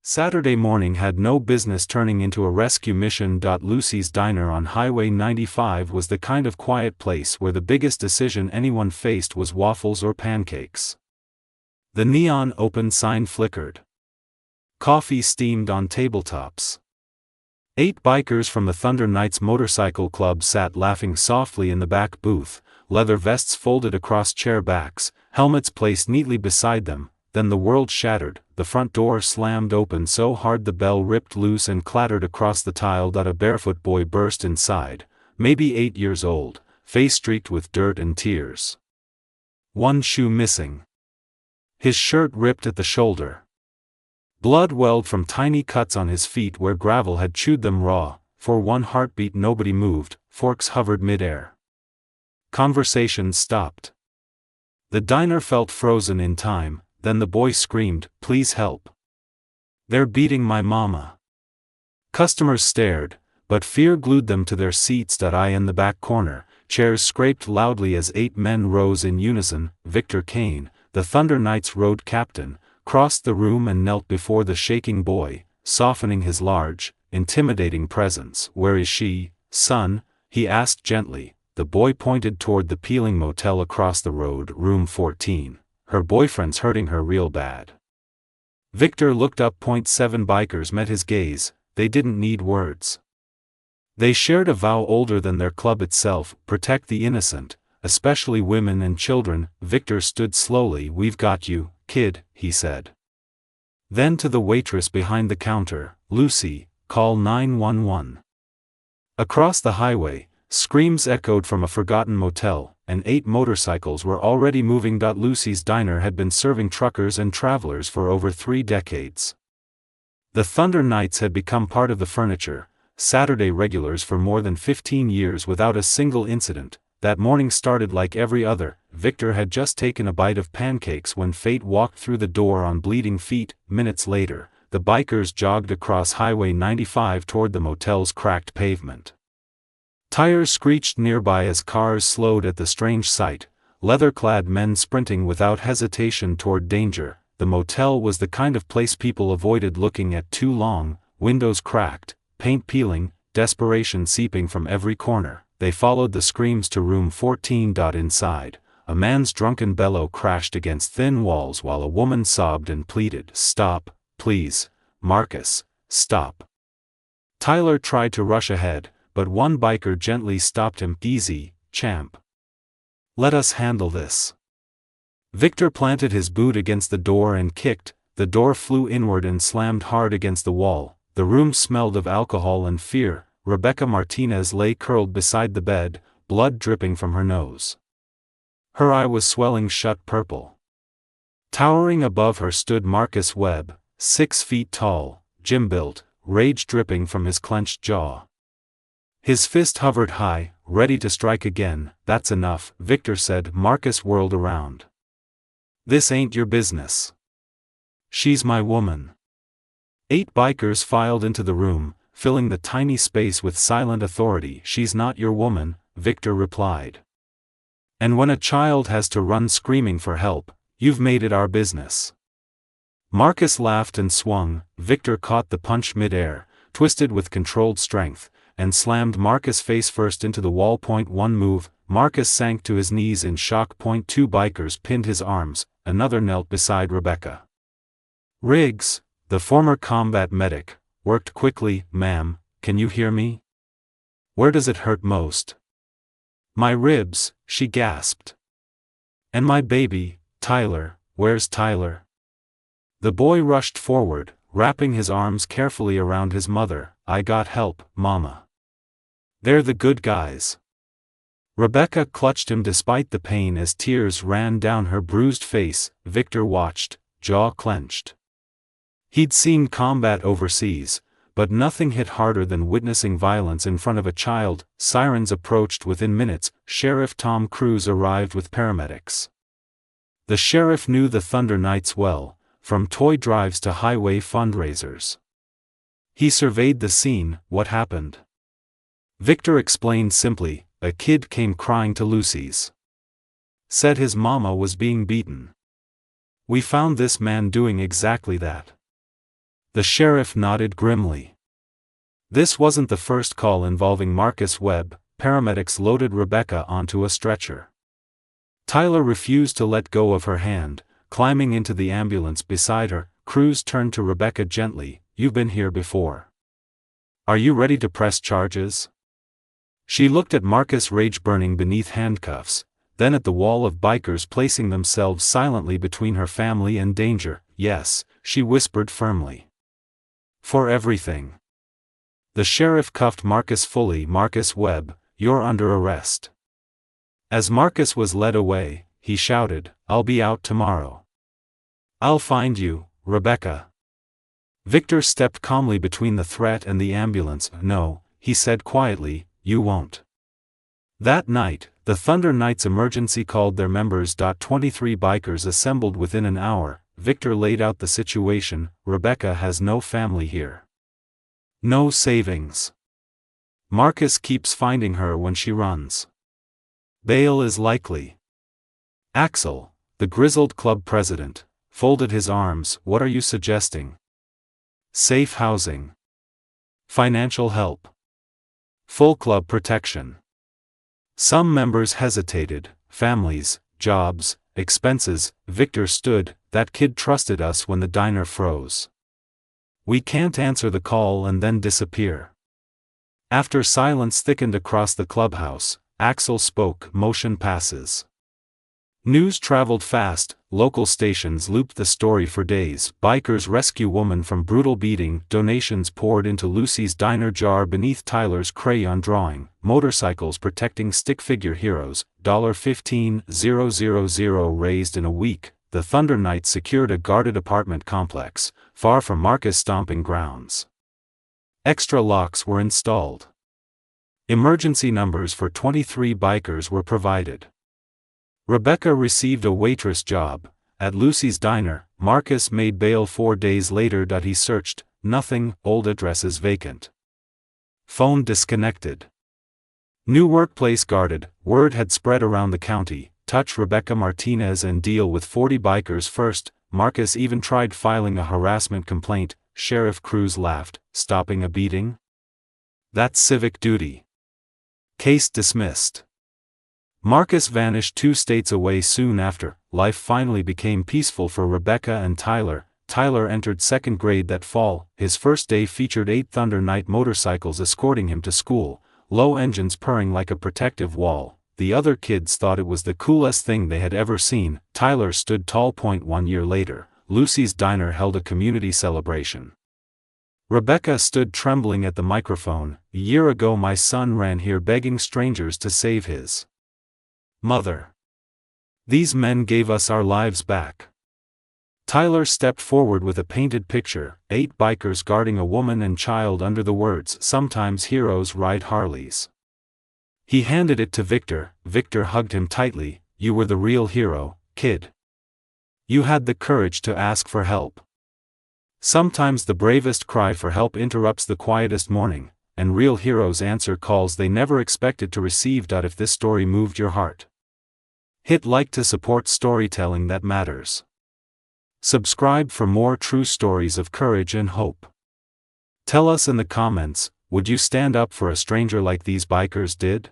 Saturday morning had no business turning into a rescue mission. Lucy's Diner on Highway 95 was the kind of quiet place where the biggest decision anyone faced was waffles or pancakes. The neon open sign flickered. Coffee steamed on tabletops. 8 bikers from the Thunder Knights Motorcycle Club sat laughing softly in the back booth, leather vests folded across chair backs, helmets placed neatly beside them. Then the world shattered. The front door slammed open so hard the bell ripped loose and clattered across the tile. A barefoot boy burst inside, maybe 8 years old, face streaked with dirt and tears. One shoe missing. His shirt ripped at the shoulder. Blood welled from tiny cuts on his feet where gravel had chewed them raw. For one heartbeat nobody moved, forks hovered mid-air. Conversations stopped. The diner felt frozen in time. Then the boy screamed, "Please help. They're beating my mama." Customers stared, but fear glued them to their seats. In the back corner, chairs scraped loudly as 8 men rose in unison. Victor Kane, the Thunder Knights road captain, crossed the room and knelt before the shaking boy, softening his large, intimidating presence. "Where is she, son?" he asked gently. The boy pointed toward the peeling motel across the road. "Room 14. Her boyfriend's hurting her real bad." Victor looked up. 7 bikers met his gaze. They didn't need words. They shared a vow older than their club itself: protect the innocent, especially women and children. Victor stood slowly. "We've got you, kid," he said. Then to the waitress behind the counter, "Lucy, call 911. Across the highway, screams echoed from a forgotten motel, and 8 motorcycles were already moving. Lucy's Diner had been serving truckers and travelers for over 3 decades. The Thunder Knights had become part of the furniture, Saturday regulars for more than 15 years without a single incident. That morning started like every other. Victor had just taken a bite of pancakes when fate walked through the door on bleeding feet. Minutes later, the bikers jogged across Highway 95 toward the motel's cracked pavement. Tires screeched nearby as cars slowed at the strange sight, leather-clad men sprinting without hesitation toward danger. The motel was the kind of place people avoided looking at too long, windows cracked, paint peeling, desperation seeping from every corner. They followed the screams to room 14. Inside, a man's drunken bellow crashed against thin walls while a woman sobbed and pleaded, "Stop, please, Marcus, stop." Tyler tried to rush ahead, but one biker gently stopped him. "Easy, champ. Let us handle this." Victor planted his boot against the door and kicked. The door flew inward and slammed hard against the wall. The room smelled of alcohol and fear. Rebecca Martinez lay curled beside the bed, blood dripping from her nose. Her eye was swelling shut purple. Towering above her stood Marcus Webb, 6 feet tall, gym-built, rage dripping from his clenched jaw. His fist hovered high, ready to strike again. "That's enough," Victor said. Marcus whirled around. "This ain't your business. She's my woman." 8 bikers filed into the room, filling the tiny space with silent authority. "She's not your woman," Victor replied. "And when a child has to run screaming for help, you've made it our business." Marcus laughed and swung. Victor caught the punch mid-air, twisted with controlled strength, and slammed Marcus face first into the wall. 1 move, Marcus sank to his knees in shock. 2 bikers pinned his arms, another knelt beside Rebecca. Riggs, the former combat medic, worked quickly. "Ma'am, can you hear me? Where does it hurt most?" "My ribs," she gasped. "And my baby, Tyler, where's Tyler?" The boy rushed forward, wrapping his arms carefully around his mother. "I got help, Mama. They're the good guys." Rebecca clutched him despite the pain as tears ran down her bruised face. Victor watched, jaw clenched. He'd seen combat overseas, but nothing hit harder than witnessing violence in front of a child. Sirens approached within minutes. Sheriff Tom Cruise arrived with paramedics. The sheriff knew the Thunder Knights well, from toy drives to highway fundraisers. He surveyed the scene. "What happened?" Victor explained simply. "A kid came crying to Lucy's. Said his mama was being beaten. We found this man doing exactly that." The sheriff nodded grimly. This wasn't the first call involving Marcus Webb. Paramedics loaded Rebecca onto a stretcher. Tyler refused to let go of her hand. Climbing into the ambulance beside her, Cruz turned to Rebecca gently. "You've been here before. Are you ready to press charges?" She looked at Marcus, rage burning beneath handcuffs, then at the wall of bikers placing themselves silently between her family and danger. "Yes," she whispered firmly. "For everything." The sheriff cuffed Marcus fully. "Marcus Webb, you're under arrest." As Marcus was led away, he shouted, "I'll be out tomorrow. I'll find you, Rebecca." Victor stepped calmly between the threat and the ambulance. "No," he said quietly, "you won't." That night, the Thunder Knights emergency called their members. 23 bikers assembled within an hour. Victor laid out the situation. "Rebecca has no family here. No savings. Marcus keeps finding her when she runs. Bail is likely." Axel, the grizzled club president, folded his arms. "What are you suggesting?" "Safe housing. Financial help. Full club protection." Some members hesitated. "Families, jobs, expenses." Victor stood. "That kid trusted us when the diner froze. We can't answer the call and then disappear." After silence thickened across the clubhouse, Axel spoke. "Motion passes." News traveled fast. Local stations looped the story for days. Bikers rescue woman from brutal beating. Donations poured into Lucy's diner jar beneath Tyler's crayon drawing. Motorcycles protecting stick figure heroes. $15,000 raised in a week. The Thunder Knights secured a guarded apartment complex, far from Marcus' stomping grounds. Extra locks were installed. Emergency numbers for 23 bikers were provided. Rebecca received a waitress job. At Lucy's diner, Marcus made bail 4 days later. He searched. Nothing. Old addresses vacant. Phone disconnected. New workplace guarded. Word had spread around the county. Touch Rebecca Martinez and deal with 40 bikers first. Marcus even tried filing a harassment complaint. Sheriff Cruz laughed. "Stopping a beating? That's civic duty." Case dismissed. Marcus vanished 2 states away soon after. Life finally became peaceful for Rebecca and Tyler. Tyler entered 2nd grade that fall. His first day featured 8 Thunder Knight motorcycles escorting him to school, low engines purring like a protective wall. The other kids thought it was the coolest thing they had ever seen. Tyler stood tall. 1 year later, Lucy's diner held a community celebration. Rebecca stood trembling at the microphone. "A year ago my son ran here begging strangers to save his mother. These men gave us our lives back." Tyler stepped forward with a painted picture, 8 bikers guarding a woman and child under the words, "Sometimes heroes ride Harleys." He handed it to Victor. Victor hugged him tightly. "You were the real hero, kid. You had the courage to ask for help." Sometimes the bravest cry for help interrupts the quietest morning, and real heroes answer calls they never expected to receive. If this story moved your heart, hit like to support storytelling that matters. Subscribe for more true stories of courage and hope. Tell us in the comments, would you stand up for a stranger like these bikers did?